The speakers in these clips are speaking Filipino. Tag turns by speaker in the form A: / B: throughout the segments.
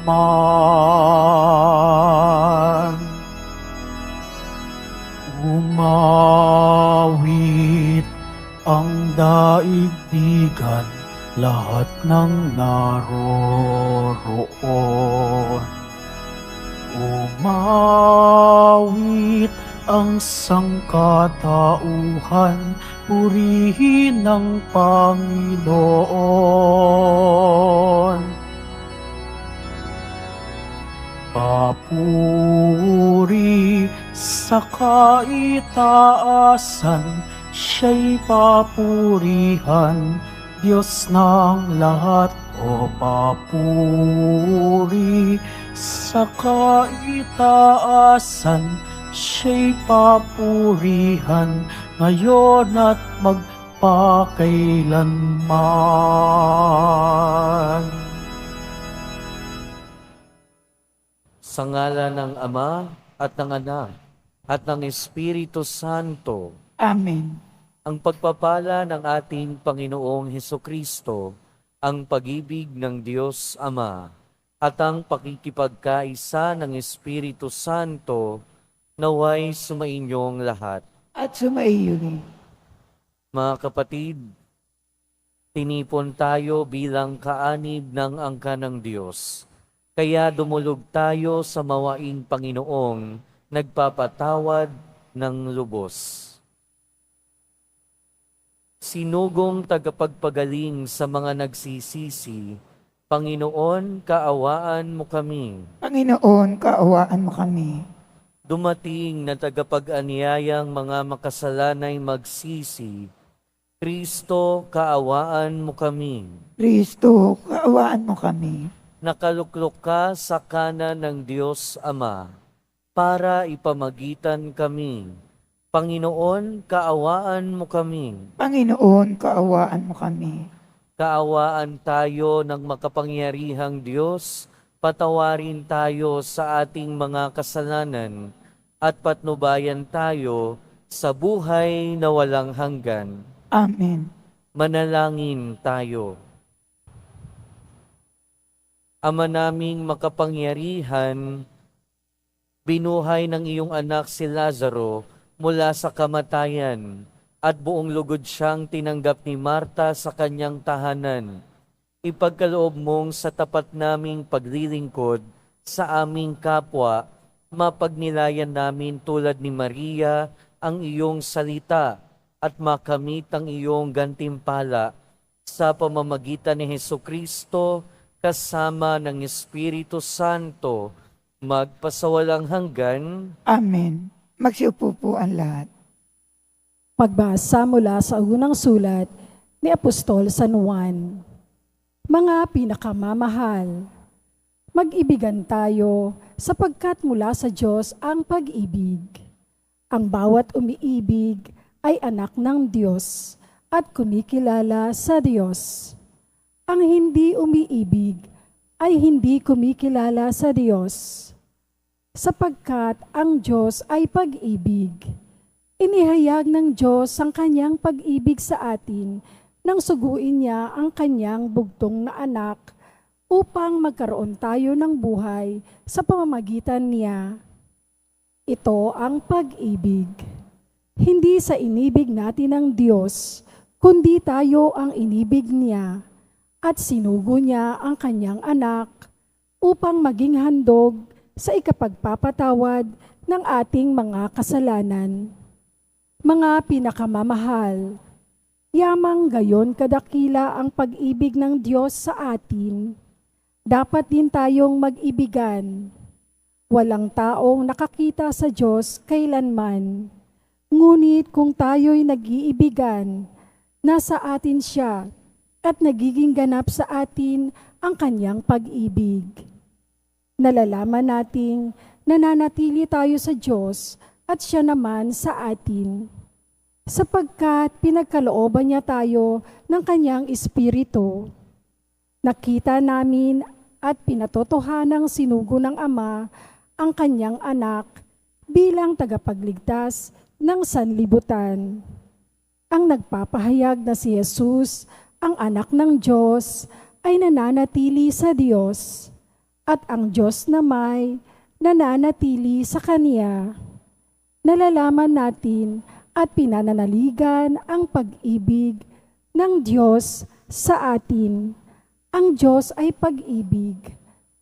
A: man. Umawit ang daigdigan, lahat ng naroroon. Umawit ang sangkatauhan, purihin ang Panginoon. Papuri sa kaitaasan, siya'y papurihan, Diyos ng lahat. O papuri sa kaitaasan, siya'y papurihan, ngayon at magpakailanman.
B: Sa ngalan ng Ama at ng Anak at ng Espiritu Santo,
C: Amen.
B: ang pagpapala ng ating Panginoong Hesukristo, ang pag-ibig ng Diyos Ama, at ang pakikipagkaisa ng Espiritu Santo, naway sumainyong lahat.
C: At sumaiyo rin.
B: Mga kapatid, tinipon tayo bilang kaanib ng angka ng Diyos. Kaya dumulog tayo sa mawaing Panginoong nagpapatawad ng lubos. Sinugong tagapagpagaling sa mga nagsisisi, Panginoon, kaawaan mo kami.
C: Panginoon, kaawaan mo kami.
B: Dumating na tagapag-anyayang mga makasalanay magsisi, Kristo, kaawaan mo kami.
C: Kristo, kaawaan mo kami.
B: Nakaluklok ka sa kanan ng Diyos Ama para ipamagitan kami. Panginoon, kaawaan mo kami.
C: Panginoon, kaawaan mo kami.
B: Kaawaan tayo ng makapangyarihang Diyos, patawarin tayo sa ating mga kasalanan at patnubayan tayo sa buhay na walang hanggan.
C: Amen.
B: Manalangin tayo. Ama naming makapangyarihan, binuhay ng iyong anak si Lazaro mula sa kamatayan at buong lugod siyang tinanggap ni Marta sa kanyang tahanan. Ipagkaloob mong sa tapat naming paglilingkod sa aming kapwa, mapagnilayan namin tulad ni Maria ang iyong salita at makamit ang iyong gantimpala sa pamamagitan ni Hesukristo kasama ng Espiritu Santo, magpasawalang hanggan.
C: Amen. Magsiupo po ang lahat.
D: Pagbasa mula sa unang sulat ni Apostol San Juan. Mga pinakamamahal, mag-ibigan tayo sapagkat mula sa Diyos ang pag-ibig. Ang bawat umiibig ay anak ng Diyos at kumikilala sa Diyos. Ang hindi umiibig ay hindi kumikilala sa Diyos, sapagkat ang Diyos ay pag-ibig. Inihayag ng Diyos ang kanyang pag-ibig sa atin nang suguin niya ang kanyang bugtong na anak upang magkaroon tayo ng buhay sa pamamagitan niya. Ito ang pag-ibig. Hindi sa inibig natin ng Diyos, kundi tayo ang inibig niya. At sinugo niya ang kanyang anak upang maging handog sa ikapagpapatawad ng ating mga kasalanan. Mga pinakamamahal, yamang gayon kadakila ang pag-ibig ng Diyos sa atin. Dapat din tayong mag-ibigan. Walang taong nakakita sa Diyos kailanman. Ngunit kung tayo'y nag-iibigan, nasa atin siya at nagiging ganap sa atin ang kanyang pag-ibig. Nalalaman nating nananatili tayo sa Diyos at siya naman sa atin, sapagkat pinagkalooban niya tayo ng kanyang Espiritu. Nakita namin at pinatotohanang sinugo ng Ama ang kanyang anak bilang tagapagligtas ng sanlibutan. Ang nagpapahayag na si Jesus, ang anak ng Diyos, ay nananatili sa Diyos at ang Diyos na may nananatili sa Kanya. Nalalaman natin at pinananaligan ang pag-ibig ng Diyos sa atin. Ang Diyos ay pag-ibig.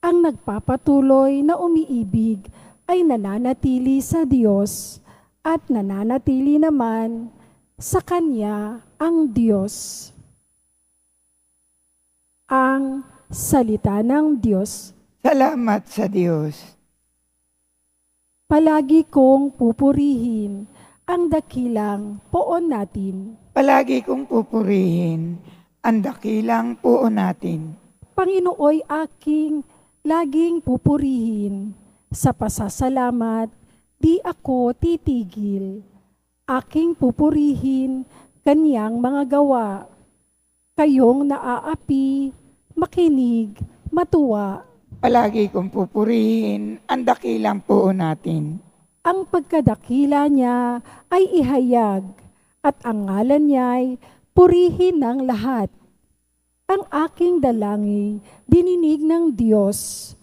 D: Ang nagpapatuloy na umiibig ay nananatili sa Diyos at nananatili naman sa Kanya ang Diyos. Ang salita ng Diyos.
C: Salamat sa Diyos.
D: Palagi kong pupurihin ang dakilang poon natin.
C: Palagi kong pupurihin ang dakilang poon natin.
D: Panginooy aking laging pupurihin. Sa pasasalamat, di ako titigil. Aking pupurihin Kanyang mga gawa. Kayong naaapi, makinig, matuwa.
C: Palagi kong pupurihin ang dakilang poon natin.
D: Ang pagkadakila niya ay ihayag at ang ngalan niya'y purihin ng lahat. Ang aking dalangin, dininig ng Diyos,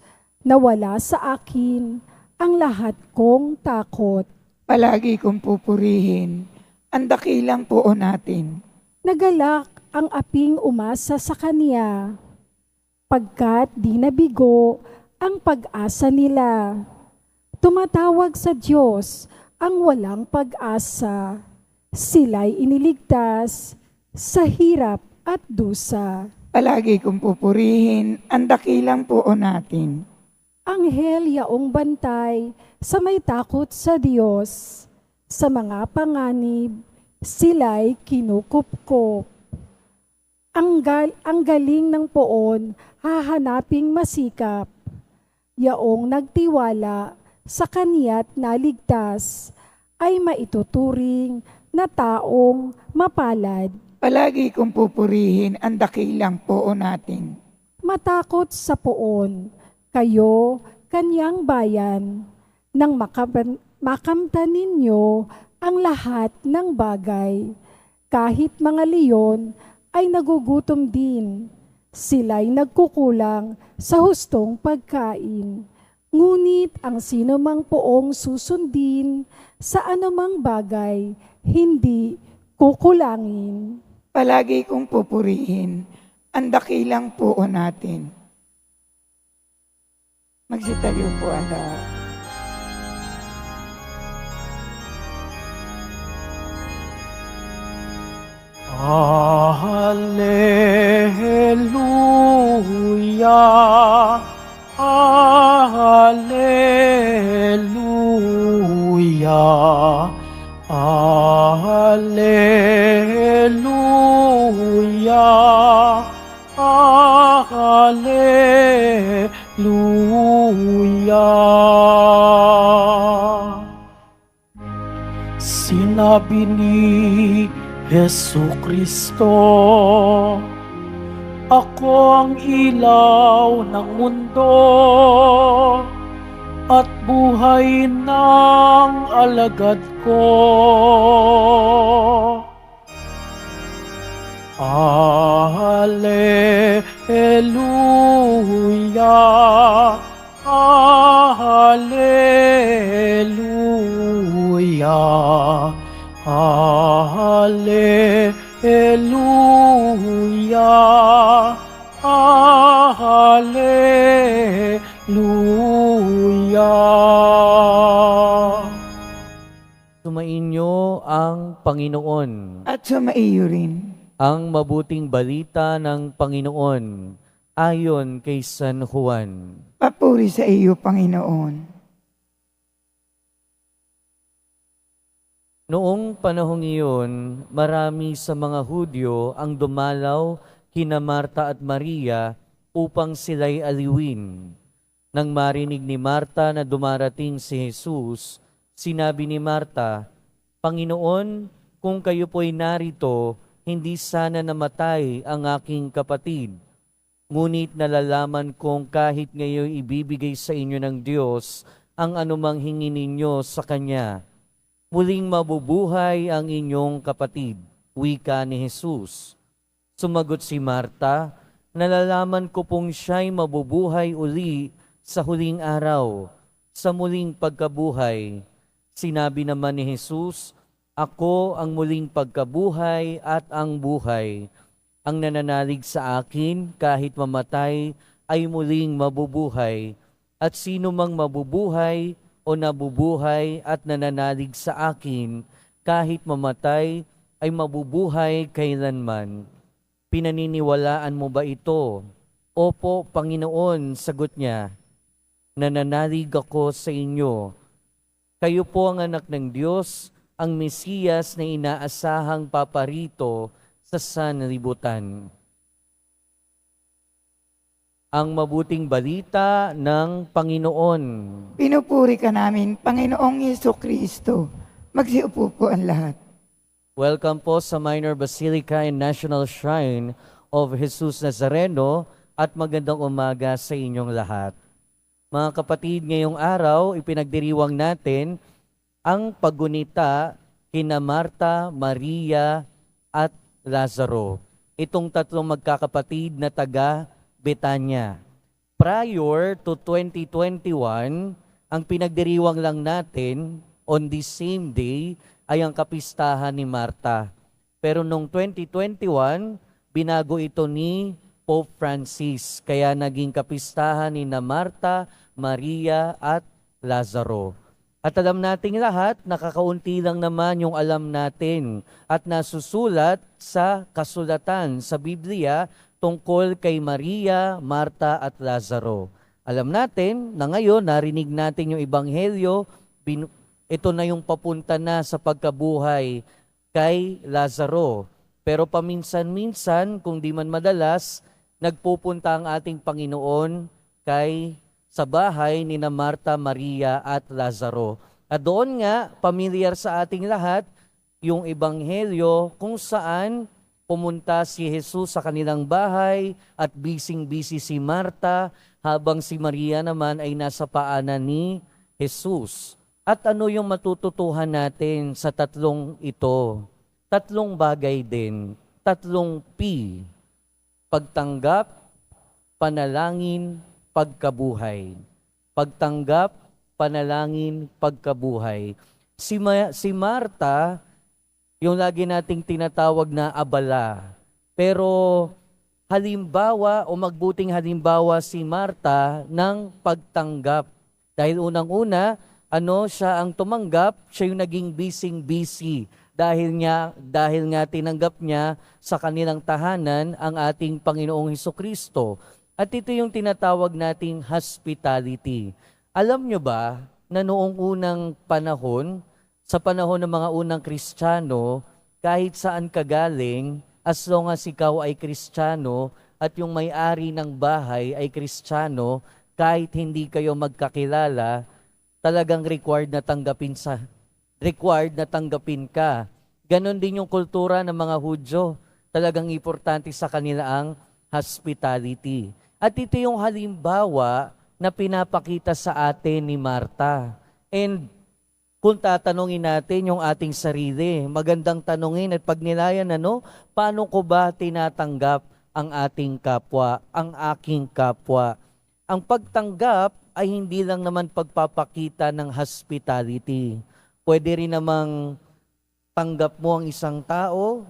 D: nawala sa akin ang lahat kong takot.
C: Palagi kong pupurihin ang dakilang poon natin.
D: Nagalak ang aping umasa sa Kanya, pagkat di nabigo ang pag-asa nila. Tumatawag sa Diyos ang walang pag-asa. Sila'y iniligtas sa hirap at dusa.
C: Palagi kong pupurihin ang dakilang poon natin.
D: Anghel yaong bantay sa may takot sa Diyos. Sa mga panganib, sila'y kinukupkop. Ang galing ng poon, hahanaping masikap. Yaong nagtiwala sa Kanya't naligtas, ay maituturing na taong mapalad.
C: Palagi kong pupurihin ang dakilang poon natin.
D: Matakot sa poon, kayo, Kanyang bayan, nang makamtan ninyo ang lahat ng bagay. Kahit mga leyon ay nagugutom din, sila'y nagkukulang sa hustong pagkain. Ngunit ang sinumang poong susundin sa anumang bagay, hindi kukulangin.
C: Palagi kong pupurihin ang dakilang poon natin. Magsitayo po ang lahat.
A: Alleluia, Alleluia, Alleluia, Alleluia. Sinabi ni Jesucristo, ako ang ilaw ng mundo at buhay ng alagad ko. Alleluia, Alleluia, Alleluia, Alleluia.
B: Sumainyo ang Panginoon.
C: At sumaiyo rin.
B: Ang mabuting balita ng Panginoon ayon kay San Juan.
C: Papuri sa iyo, Panginoon.
B: Noong panahong iyon, marami sa mga Hudyo ang dumalaw kina Marta at Maria upang sila'y aliwin. Nang marinig ni Marta na dumarating si Jesus, sinabi ni Marta, Panginoon, kung kayo po'y narito, hindi sana namatay ang aking kapatid. Ngunit nalalaman kong kahit ngayon ibibigay sa inyo ng Diyos ang anumang hingi ninyo sa Kanya. Muling mabubuhay ang inyong kapatid, wika ni Jesus. Sumagot si Marta, nalalaman ko pong siya'y mabubuhay uli sa huling araw, sa muling pagkabuhay. Sinabi naman ni Jesus, "Ako ang muling pagkabuhay at ang buhay. Ang nananalig sa akin kahit mamatay ay muling mabubuhay. At sino mang mabubuhay o nabubuhay at nananalig sa akin kahit mamatay ay mabubuhay kailanman." Pinaniniwalaan mo ba ito? Opo, Panginoon, sagot niya. Nananalig ako sa inyo. Kayo po ang anak ng Diyos, ang Mesiyas na inaasahang paparito sa sanlibutan. Ang mabuting balita ng Panginoon.
C: Pinupuri ka namin, Panginoong Jesucristo. Magsiupo po ang lahat.
B: Welcome po sa Minor Basilica and National Shrine of Jesus Nazareno at magandang umaga sa inyong lahat. Mga kapatid, ngayong araw, ipinagdiriwang natin ang paggunita kina Marta, Maria at Lazaro. Itong tatlong magkakapatid na taga Betania. Prior to 2021, ang pinagdiriwang lang natin on the same day ay ang kapistahan ni Marta. Pero noong 2021, binago ito ni Pope Francis. Kaya naging kapistahan ni Marta, Maria at Lazaro. At alam nating lahat, nakakaunti lang naman yung alam natin at nasusulat sa kasulatan sa Biblia tungkol kay Maria, Marta at Lazaro. Alam natin na ngayon narinig natin yung ebanghelyo, ito na yung papunta na sa pagkabuhay kay Lazaro. Pero paminsan-minsan, kung di man madalas, nagpupunta ang ating Panginoon sa bahay ni Marta, Maria at Lazaro. At doon nga, pamilyar sa ating lahat, yung ebanghelyo kung saan pumunta si Jesus sa kanilang bahay at busy-busy si Marta habang si Maria naman ay nasa paanan ni Jesus. At ano yung matututuhan natin sa tatlong ito? Tatlong bagay din. Tatlong P. Pagtanggap, panalangin, pagkabuhay. Pagtanggap, panalangin, pagkabuhay. Si Marta, yung lagi nating tinatawag na abala. Pero halimbawa o magbuting halimbawa si Marta ng pagtanggap. Dahil unang-una, siya ang tumanggap, siya yung naging busy dahil nga tinanggap niya sa kanilang tahanan ang ating Panginoong Hesukristo. At ito yung tinatawag nating hospitality. Alam nyo ba na noong unang panahon, sa panahon ng mga unang Kristiyano, kahit saan ka galing, as long as ikaw ay Kristiyano at yung may-ari ng bahay ay Kristiyano, kahit hindi kayo magkakilala, talagang required na tanggapin ka. Ganon din yung kultura ng mga Hudyo. Talagang importante sa kanila ang hospitality. At ito yung halimbawa na pinapakita sa atin ni Marta. And kung tatanungin natin yung ating sarili, magandang tanungin at pagnilayan, paano ko ba tinatanggap ang ating kapwa, ang aking kapwa? Ang pagtanggap ay hindi lang naman pagpapakita ng hospitality. Pwede rin namang tanggap mo ang isang tao,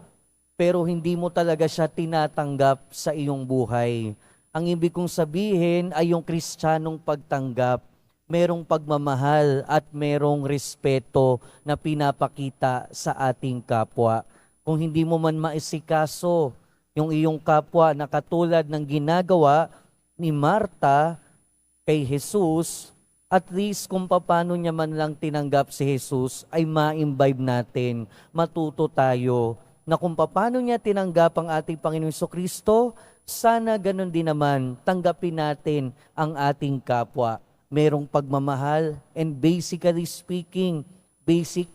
B: pero hindi mo talaga siya tinatanggap sa iyong buhay. Ang ibig kong sabihin ay yung Kristiyanong pagtanggap, merong pagmamahal at merong respeto na pinapakita sa ating kapwa. Kung hindi mo man maisikaso yung iyong kapwa na katulad ng ginagawa ni Marta kay Jesus, at least kung paano niya man lang tinanggap si Jesus, ay ma-imbibe natin, matuto tayo na kung paano niya tinanggap ang ating Panginoong Jesucristo, sana ganun din naman tanggapin natin ang ating kapwa. Merong pagmamahal and basically speaking, basic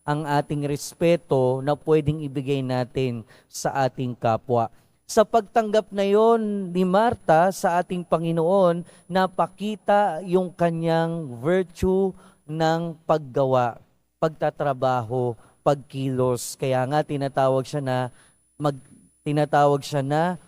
B: ang ating respeto na pwedeng ibigay natin sa ating kapwa. Sa pagtanggap na yon ni Marta sa ating Panginoon, napakita yung kanyang virtue ng paggawa, pagtatrabaho, pagkilos. Kaya nga tinatawag siya na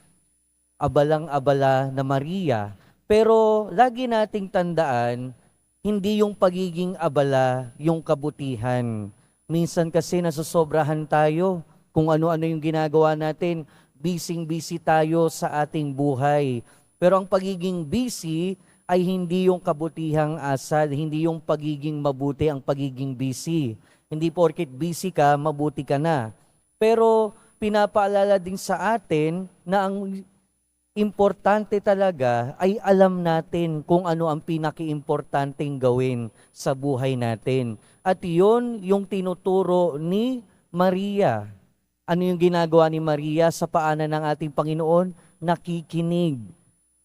B: abalang-abala na Maria. Pero lagi nating tandaan, hindi yung pagiging abala yung kabutihan. Minsan kasi nasosobrahan tayo kung ano-ano yung ginagawa natin. Busy-busy tayo sa ating buhay. Pero ang pagiging busy ay hindi yung kabutihang asal, hindi yung pagiging mabuti ang pagiging busy. Hindi porket busy ka, mabuti ka na. Pero pinapaalala din sa atin na ang importante talaga ay alam natin kung ano ang pinaki-importanteng gawin sa buhay natin. At yun yung tinuturo ni Maria. Ano yung ginagawa ni Maria sa paanan ng ating Panginoon? Nakikinig.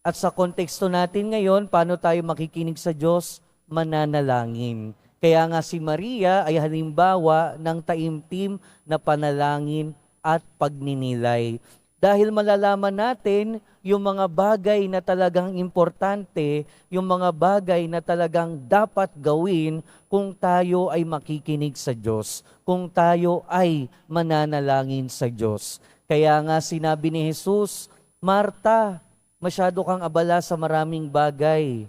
B: At sa konteksto natin ngayon, paano tayo makikinig sa Diyos? Mananalangin. Kaya nga si Maria ay halimbawa ng taimtim na panalangin at pagninilay. Dahil malalaman natin yung mga bagay na talagang importante, yung mga bagay na talagang dapat gawin kung tayo ay makikinig sa Diyos, kung tayo ay mananalangin sa Diyos. Kaya nga sinabi ni Jesus, Marta, masyado kang abala sa maraming bagay.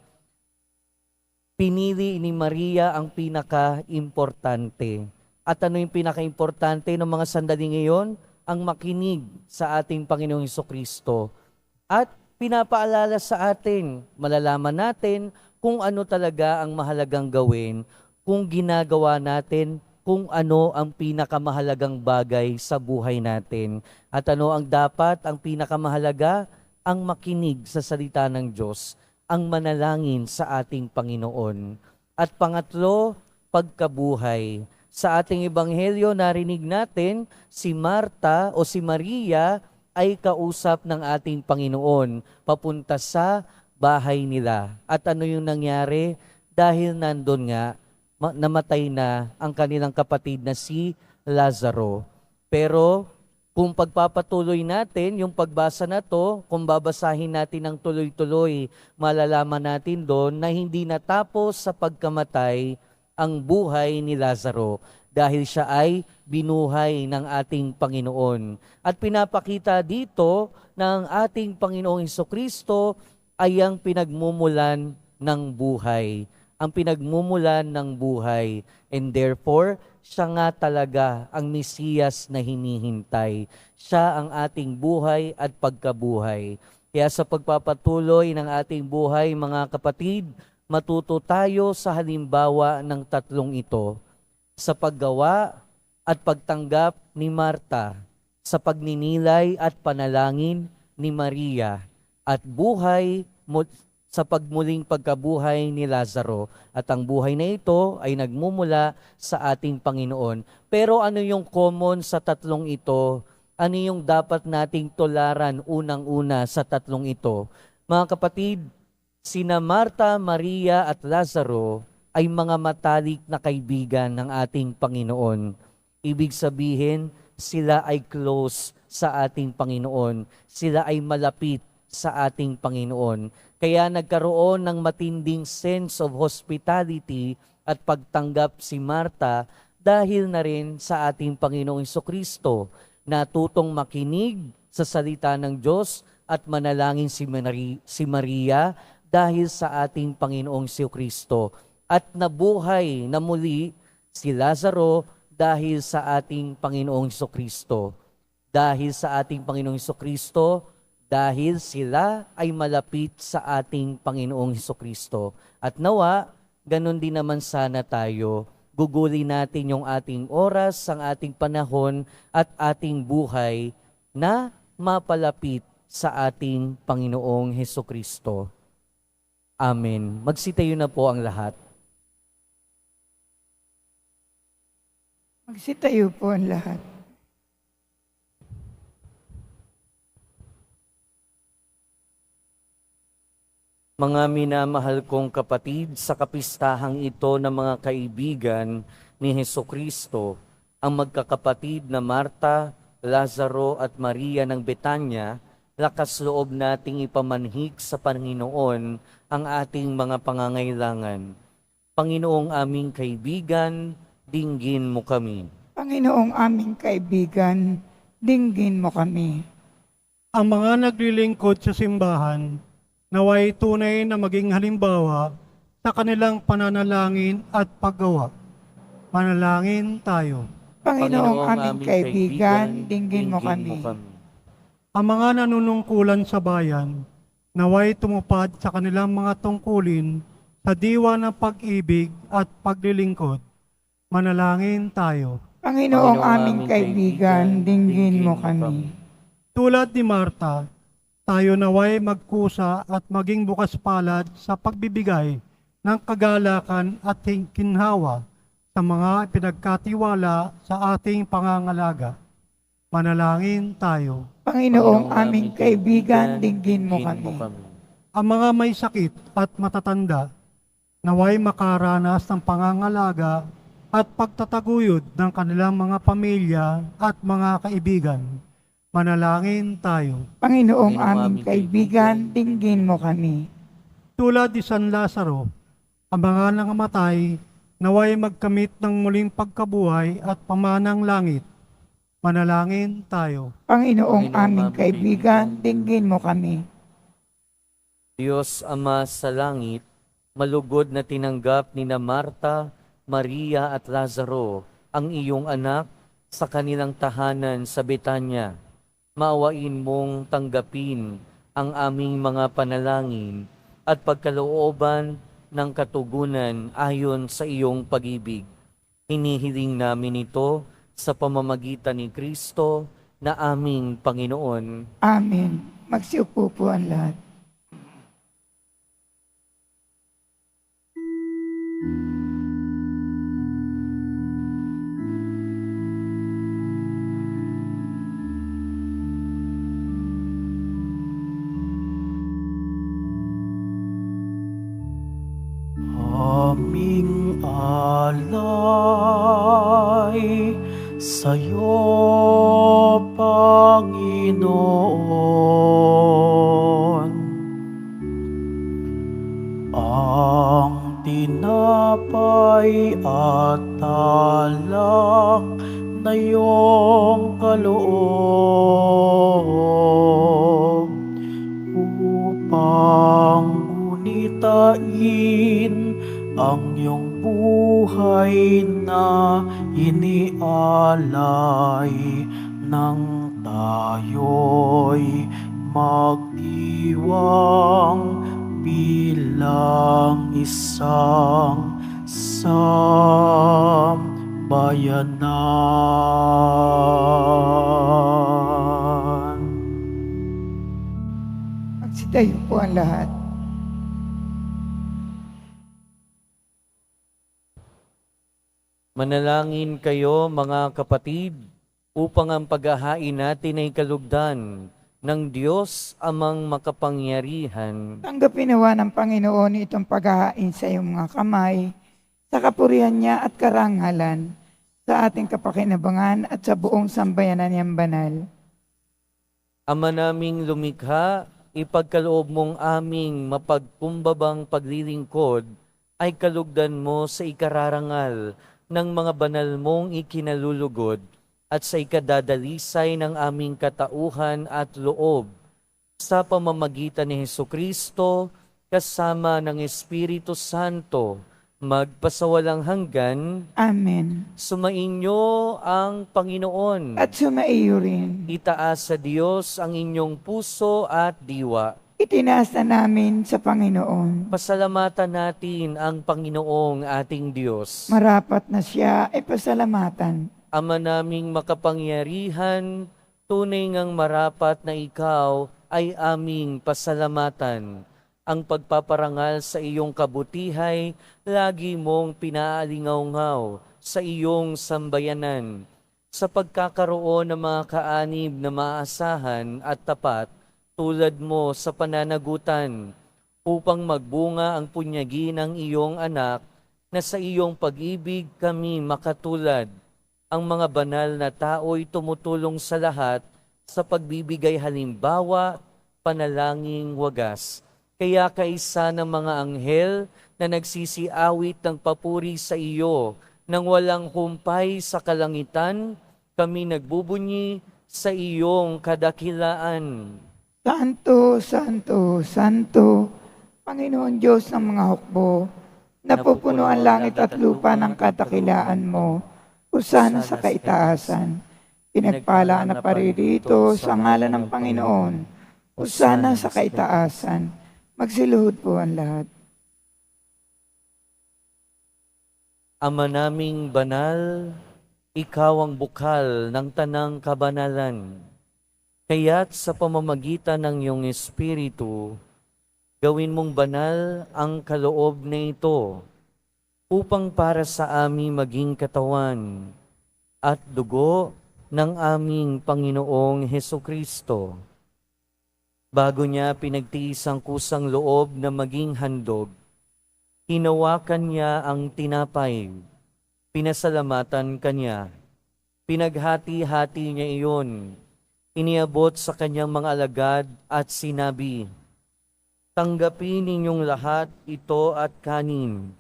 B: Pinili ni Maria ang pinaka-importante. At ano yung pinaka-importante ng mga sandali ngayon? Ang makinig sa ating Panginoong Hesukristo. At pinapaalala sa atin, malalaman natin kung ano talaga ang mahalagang gawin, kung ginagawa natin, kung ano ang pinakamahalagang bagay sa buhay natin. At ano ang dapat, ang pinakamahalaga, ang makinig sa salita ng Diyos, ang manalangin sa ating Panginoon. At pangatlo, pagkabuhay. Sa ating ebanghelyo, narinig natin si Marta o si Maria ay kausap ng ating Panginoon papunta sa bahay nila. At ano yung nangyari? Dahil nandun nga, namatay na ang kanilang kapatid na si Lazaro. Pero kung pagpapatuloy natin yung pagbasa na to, kung babasahin natin ng tuloy-tuloy, malalaman natin doon na hindi natapos sa pagkamatay ang buhay ni Lazaro dahil siya ay binuhay ng ating Panginoon. At pinapakita dito ng ating Panginoong Hesukristo ay ang pinagmumulan ng buhay. Ang pinagmumulan ng buhay. And therefore, siya nga talaga ang Mesiyas na hinihintay. Siya ang ating buhay at pagkabuhay. Kaya sa pagpapatuloy ng ating buhay, mga kapatid, matuto tayo sa halimbawa ng tatlong ito, sa paggawa at pagtanggap ni Marta, sa pagninilay at panalangin ni Maria, at buhay sa pagmuling pagkabuhay ni Lazaro. At ang buhay na ito ay nagmumula sa ating Panginoon. Pero ano yung common sa tatlong ito? Ano yung dapat nating tularan unang-una sa tatlong ito? Mga kapatid, sina Marta, Maria at Lazaro ay mga matalik na kaibigan ng ating Panginoon. Ibig sabihin, sila ay close sa ating Panginoon. Sila ay malapit sa ating Panginoon. Kaya nagkaroon ng matinding sense of hospitality at pagtanggap si Marta dahil na rin sa ating Panginoong Hesukristo. Natutong makinig sa salita ng Diyos at manalangin si Maria dahil sa ating Panginoong Jesucristo. At nabuhay na muli si Lazaro dahil sa ating Panginoong Jesucristo. Dahil sa ating Panginoong Jesucristo, dahil sila ay malapit sa ating Panginoong Jesucristo. At nawa, ganun din naman sana tayo. Gugulin natin yung ating oras, ang ating panahon at ating buhay na mapalapit sa ating Panginoong Jesucristo. Amen. Magsitayo na po ang lahat.
C: Magsitayo po ang lahat.
B: Mga minamahal kong kapatid, sa kapistahang ito ng mga kaibigan ni Hesukristo, ang magkakapatid na Marta, Lazaro at Maria ng Betanya, lakas loob nating ipamanhik sa Panginoon ang ating mga pangangailangan. Panginoong aming kaibigan, dinggin mo kami.
C: Panginoong aming kaibigan, dinggin mo kami.
E: Ang mga naglilingkod sa simbahan, naway tunay na maging halimbawa sa kanilang pananalangin at paggawa. Manalangin tayo.
C: Panginoong aming kaibigan, dinggin mo kami.
E: Ang mga nanunungkulan sa bayan, naway tumupad sa kanilang mga tungkulin sa diwa ng pag-ibig at paglilingkod. Manalangin tayo.
C: Panginoong aming kaibigan, dinggin mo kami.
E: Tulad ni Marta, tayo naway magkusa at maging bukas palad sa pagbibigay ng kagalakan at kinhawa sa mga pinagkatiwala sa ating pangangalaga. Manalangin tayo.
C: Panginoong aming kaibigan, dinggin mo kami.
E: Ang mga may sakit at matatanda, naway makaranas ng pangangalaga at pagtataguyod ng kanilang mga pamilya at mga kaibigan. Manalangin tayo.
C: Panginoong aming kaibigan, dinggin mo kami.
E: Tulad ni San Lazaro, ang mga nangamatay, naway magkamit ng muling pagkabuhay at pamanang langit. Manalangin tayo.
C: Panginoong aming kaibigan, dinggin mo kami.
B: Diyos Ama sa langit, malugod na tinanggap ni na Marta, Maria at Lazaro ang iyong anak sa kanilang tahanan sa Betanya. Maawain mong tanggapin ang aming mga panalangin at pagkalooban ng katugunan ayon sa iyong pag-ibig. Hinihiling namin ito sa pamamagitan ni Kristo na aming Panginoon.
C: Amen. Magsiupo po ang lahat.
A: Aming alay sa'yo, Panginoon. Ang tinapay at alak na iyong kaloob upang gunitain ang iyong buhay na inialay nang tayo'y magdiwang bilang isang sambayanan.
C: Magsitayo po ang lahat.
B: Manalangin kayo mga kapatid upang ang paghahain natin ay kalugdan ng Diyos amang makapangyarihan.
C: Tanggapin nawa ng Panginoon itong paghahain sa iyong mga kamay, sa kapurihan niya at karangalan, sa ating kapakinabangan at sa buong sambayanan niyang banal.
B: Ama naming lumikha, ipagkaloob mong aming mapagkumbabang paglilingkod ay kalugdan mo sa ikararangal ng mga banal mong ikinalulugod at sa ikadadalisay ng aming katauhan at loob sa pamamagitan ni Hesukristo kasama ng Espiritu Santo magpasawalang hanggan.
C: Amen.
B: Sumainyo ang Panginoon.
C: At sumaiyo rin.
B: Itaas sa Diyos ang inyong puso at diwa.
C: Itinaas na namin sa Panginoon.
B: Pasalamatan natin ang Panginoong ating Diyos.
C: Marapat na siya ay pasalamatan.
B: Ama naming makapangyarihan, tunay ngang marapat na ikaw ay aming pasalamatan. Ang pagpaparangal sa iyong kabutihay, lagi mong pinaalingaw-ngaw sa iyong sambayanan. Sa pagkakaroon ng mga kaanib na maasahan at tapat, tulad mo sa pananagutan, upang magbunga ang punyagi ng iyong anak, na sa iyong pag-ibig kami makatulad. Ang mga banal na tao'y tumutulong sa lahat sa pagbibigay halimbawa, panalangin wagas. Kaya kaisa ng mga anghel na nagsisiawit ng papuri sa iyo nang walang humpay sa kalangitan, kami nagbubunyi sa iyong kadakilaan.
C: Santo, Santo, Santo, Panginoon Diyos ng mga hukbo, napupuno ang langit at lupa ng katakilaan mo. Husana sa kaitaasan. Pinagpala na paririto sa ngalan ng Panginoon. Husana sa kaitaasan. Magsiluhod po ang lahat.
B: Ama naming banal, ikaw ang bukal ng tanang kabanalan. Kaya't sa pamamagitan ng iyong Espiritu, gawin mong banal ang kaloob na ito upang para sa amin maging katawan at dugo ng aming Panginoong Hesukristo. Bago niya pinagtiis ang kusang loob na maging handog, hinawakan niya ang tinapay, pinasalamatan kanya, pinaghati-hati niya iyon, iniabot sa kanyang mga alagad at sinabi, "Tanggapin ninyong lahat ito at kanin.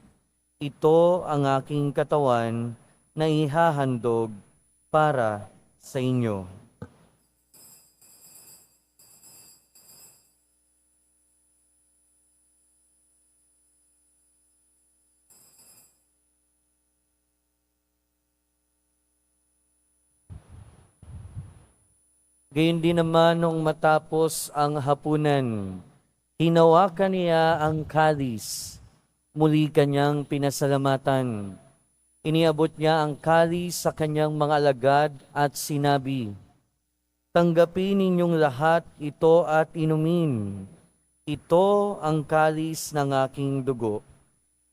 B: Ito ang aking katawan na ihahandog para sa inyo." Gayon din naman nung matapos ang hapunan, hinawakan niya ang kalis, muli kanyang pinasalamatan. Iniabot niya ang kalis sa kanyang mga alagad at sinabi, "Tanggapin ninyong lahat ito at inumin. Ito ang kalis ng aking dugo,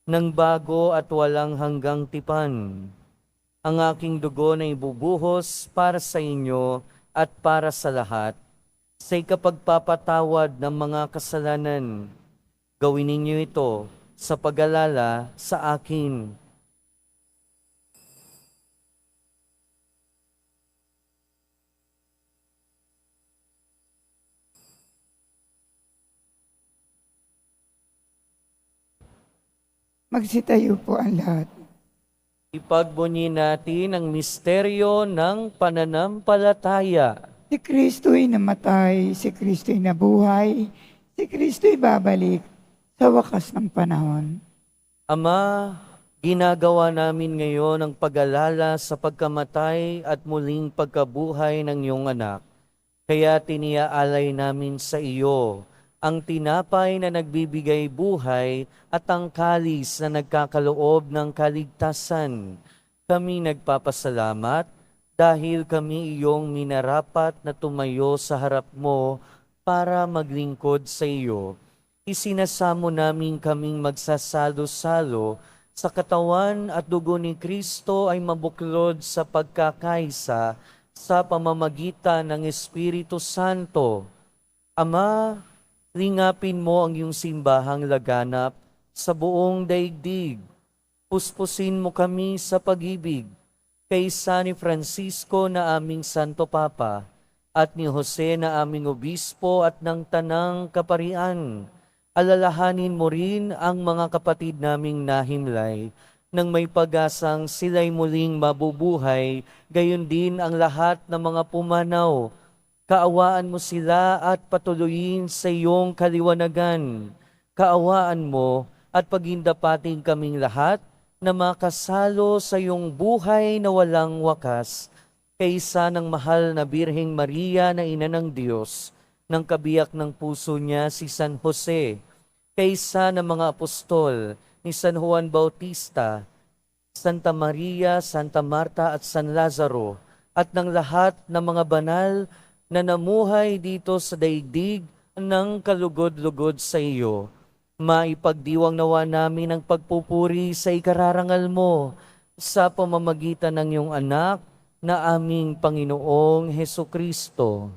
B: ng bago at walang hanggang tipan. Ang aking dugo na ibubuhos para sa inyo at para sa lahat, sa ikapagpapatawad ng mga kasalanan. Gawin ninyo ito sa pag-alala sa akin."
C: Magsitayo po ang lahat.
B: Ipagbunyi natin ang misteryo ng pananampalataya.
C: Si Kristo'y namatay, si Kristo'y nabuhay, si Kristo'y babalik sa wakas ng panahon.
B: Ama, ginagawa namin ngayon ang pag-alala sa pagkamatay at muling pagkabuhay ng iyong anak. Kaya tiniaalay namin sa iyo ang tinapay na nagbibigay buhay at ang kalis na nagkakaloob ng kaligtasan. Kami nagpapasalamat dahil kami iyong minarapat na tumayo sa harap mo para maglingkod sa iyo. Isinasamo namin kaming magsasalo-salo sa katawan at dugo ni Kristo ay mabuklod sa pagkakaisa sa pamamagitan ng Espiritu Santo. Ama, lingapin mo ang iyong simbahang laganap sa buong daigdig. Puspusin mo kami sa pag-ibig kay San Francisco na aming Santo Papa at ni Jose na aming Obispo at ng Tanang Kaparian. Alalahanin mo rin ang mga kapatid naming nahimlay nang may pag-asang sila'y muling mabubuhay, gayon din ang lahat ng mga pumanaw. Kaawaan mo sila at patuloyin sa iyong kaliwanagan. Kaawaan mo at pagindapating kaming lahat na makasalo sa iyong buhay na walang wakas, kaysa ng mahal na Birheng Maria na Ina ng Diyos, ng kabiyak ng puso niya si San Jose, kaysa ng mga apostol ni San Juan Bautista, Santa Maria, Santa Marta at San Lazaro, at ng lahat ng mga banal na namuhay dito sa daigdig ng kalugod-lugod sa iyo. Maipagdiwang nawa namin ang pagpupuri sa ikararangal mo sa pamamagitan ng iyong anak na aming Panginoong Hesukristo.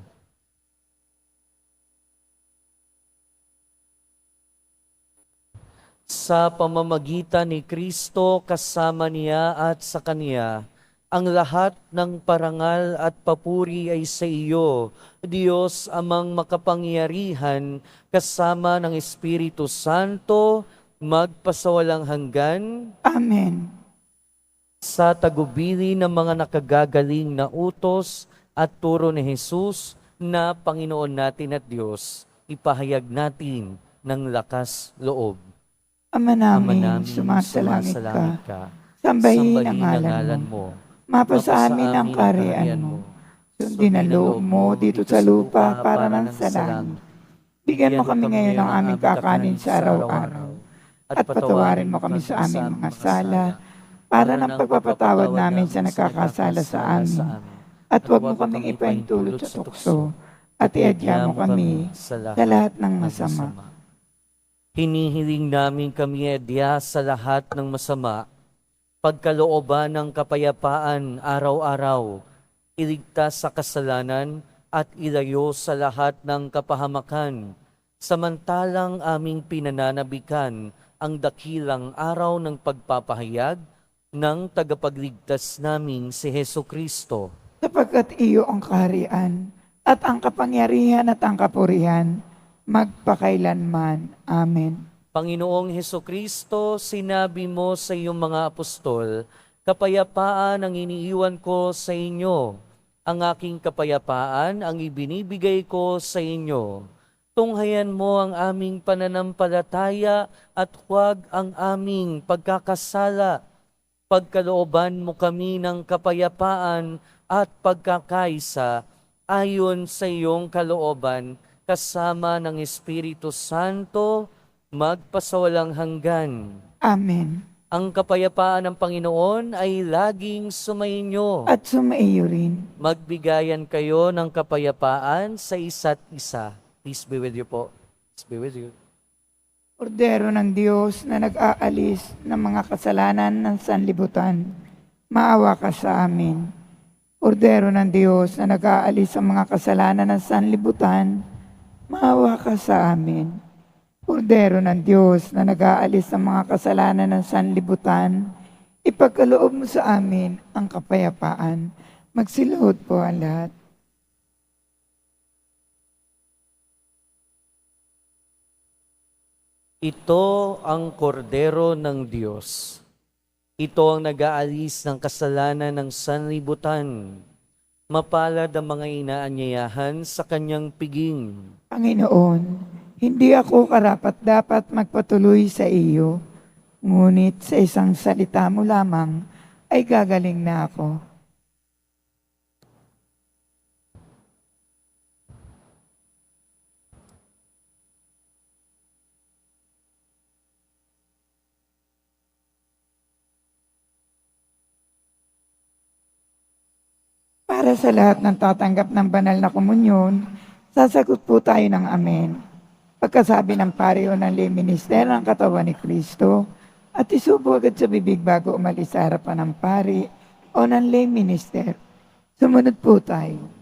B: Sa pamamagitan ni Kristo, kasama niya at sa Kanya, ang lahat ng parangal at papuri ay sa iyo, Diyos amang makapangyarihan, kasama ng Espiritu Santo, magpasawalang hanggan.
C: Amen.
B: Sa tagubili ng mga nakagagaling na utos at turo ni Jesus, na Panginoon natin at Diyos, ipahayag natin ng lakas loob.
C: Ama
B: Ama
C: namin,
B: namin,
C: sumasalangit
B: sumasalangit
C: ka.
B: ka.
C: Sambahin
B: Sambahin
C: ang
B: ang
C: ngalan
B: ngalan
C: mo.
B: mo.
C: Mapasa amin ang kaharian mo. Sundin ang loob mo dito sa lupa para ng sa langit. Bigyan mo kami ngayon ng aming kakanin sa araw-araw. At patawarin mo kami sa aming mga sala, para ng pagpapatawad namin sa nakakasala sa amin. At huwag mo kaming ipaintulot sa tukso, at iadya mo kami sa lahat ng masama.
B: Hinihiling namin kami edya sa lahat ng masama, pagkalooban ng kapayapaan araw-araw, iligtas sa kasalanan at ilayo sa lahat ng kapahamakan, samantalang aming pinananabikan ang dakilang araw ng pagpapahayag ng tagapagligtas naming si Heso Kristo.
C: Sapagkat iyo ang kaharian, at ang kapangyarihan at ang kapurihan, magpakailanman. Amen.
B: Panginoong Heso Kristo, sinabi mo sa iyong mga apostol, kapayapaan ang iniiwan ko sa inyo. Ang aking kapayapaan ang ibinibigay ko sa inyo. Tunghayan mo ang aming pananampalataya at huwag ang aming pagkakasala. Pagkalooban mo kami ng kapayapaan at pagkakaisa ayon sa iyong kalooban kasama ng Espiritu Santo magpasawalang hanggan.
C: Amen.
B: Ang kapayapaan ng Panginoon ay laging sumainyo.
C: At sumaiyo rin.
B: Magbigayan kayo ng kapayapaan sa isa't isa. Peace be with you po. Peace be with you.
C: Kordero ng Diyos na nag-aalis ng mga kasalanan ng sanlibutan, maawa ka sa amin. Kordero ng Diyos na nag-aalis ng mga kasalanan ng sanlibutan, maawa ka sa amin. Kordero ng Diyos na nag-aalis ng mga kasalanan ng sanlibutan, ipagkaloob mo sa amin ang kapayapaan. Magsiluhod po ang lahat.
B: Ito ang kordero ng Diyos. Ito ang nag-aalis ng kasalanan ng sanlibutan. Mapalad ang mga inaanyayahan sa kanyang piging.
C: Panginoon, hindi ako karapat-dapat magpatuloy sa iyo, ngunit sa isang salita mo lamang ay gagaling na ako. Para sa lahat ng tatanggap ng banal na komunyon, sasagot po tayo ng amen. Pagkasabi ng pari o ng lay minister ng katawan ni Kristo, at isubo agad sa bibig bago umalis sa harapan ng pari o ng lay minister. Sumunod po tayo.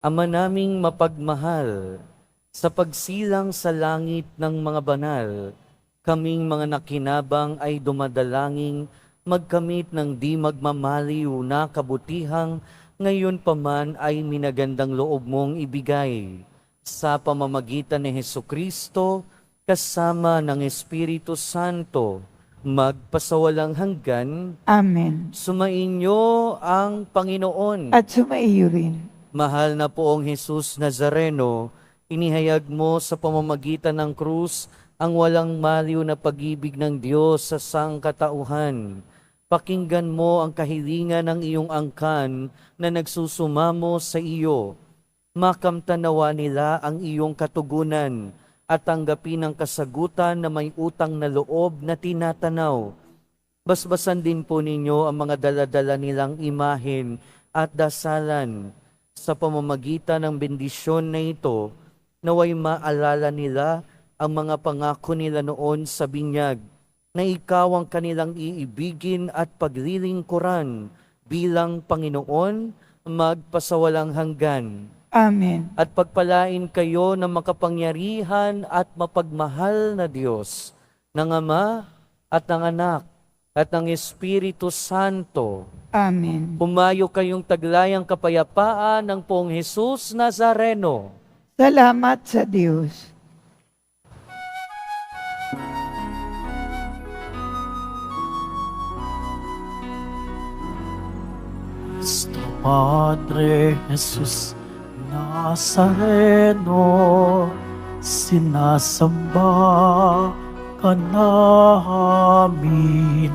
B: Ama naming mapagmahal, sa pagsilang sa langit ng mga banal, kaming mga nakinabang ay dumadalangin magkamit ng di magmamaliw na kabutihang ngayon pa man ay minagandang loob mong ibigay. Sa pamamagitan ni Heso Kristo, kasama ng Espiritu Santo, magpasawalang hanggan,
C: Amen.
B: sumainyo ang Panginoon.
C: At sumaiyo rin.
B: Mahal na poong Jesus Nazareno, inihayag mo sa pamamagitan ng krus ang walang maliw na pag-ibig ng Diyos sa sangkatauhan. Pakinggan mo ang kahilingan ng iyong angkan na nagsusumamo sa iyo. Makamtanawa nila ang iyong katugunan at tanggapin ang kasagutan na may utang na loob na tinatanaw. Basbasan din po ninyo ang mga daladala nilang imahen at dasalan. Sa pamamagitan ng bendisyon na ito, naway maalala nila ang mga pangako nila noon sa binyag, na ikaw ang kanilang iibigin at paglilingkuran bilang Panginoon magpasawalang hanggan.
C: Amen.
B: At pagpalain kayo ng makapangyarihan at mapagmahal na Diyos, ng Ama at ng Anak at ng Espiritu Santo.
C: Amen.
B: Pumayo kayong taglayang kapayapaan ng Poong Jesus Nazareno.
C: Salamat sa Diyos.
A: Nuestro Padre Jesus Nazareno, sinasamba ka namin.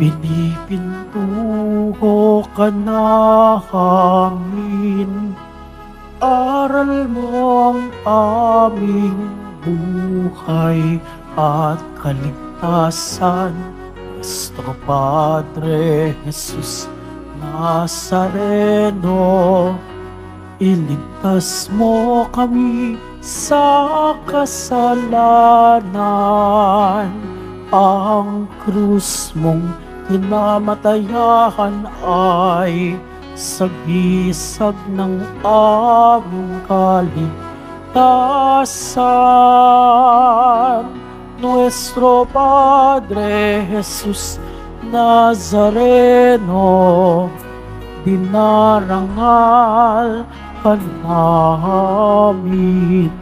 A: Pinipintuho ka namin. Aral mo ang aming buhay at kaligtasan. Nuestro Padre Jesus Nazareno, iligtas mo kami sa kasalanan. Ang krus mong kinamatayan ay sagisag ng aming kaligtasan. Nuestro Padre Jesus Nazareno, dinarangal ka namin.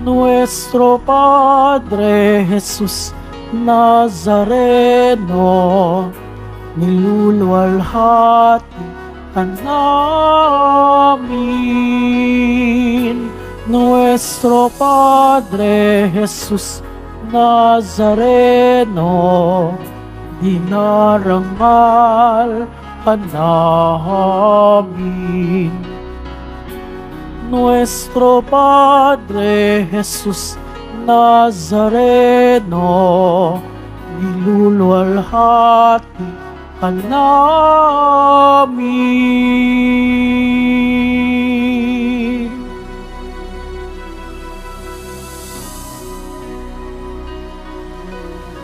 A: Nuestro Padre Jesus Nazareno, niluluwalhati ka namin. Nuestro Padre Jesus Nazareno, dinarangal ka namin. Nuestro Padre Jesus Nazareno, niluluwalhati ka namin.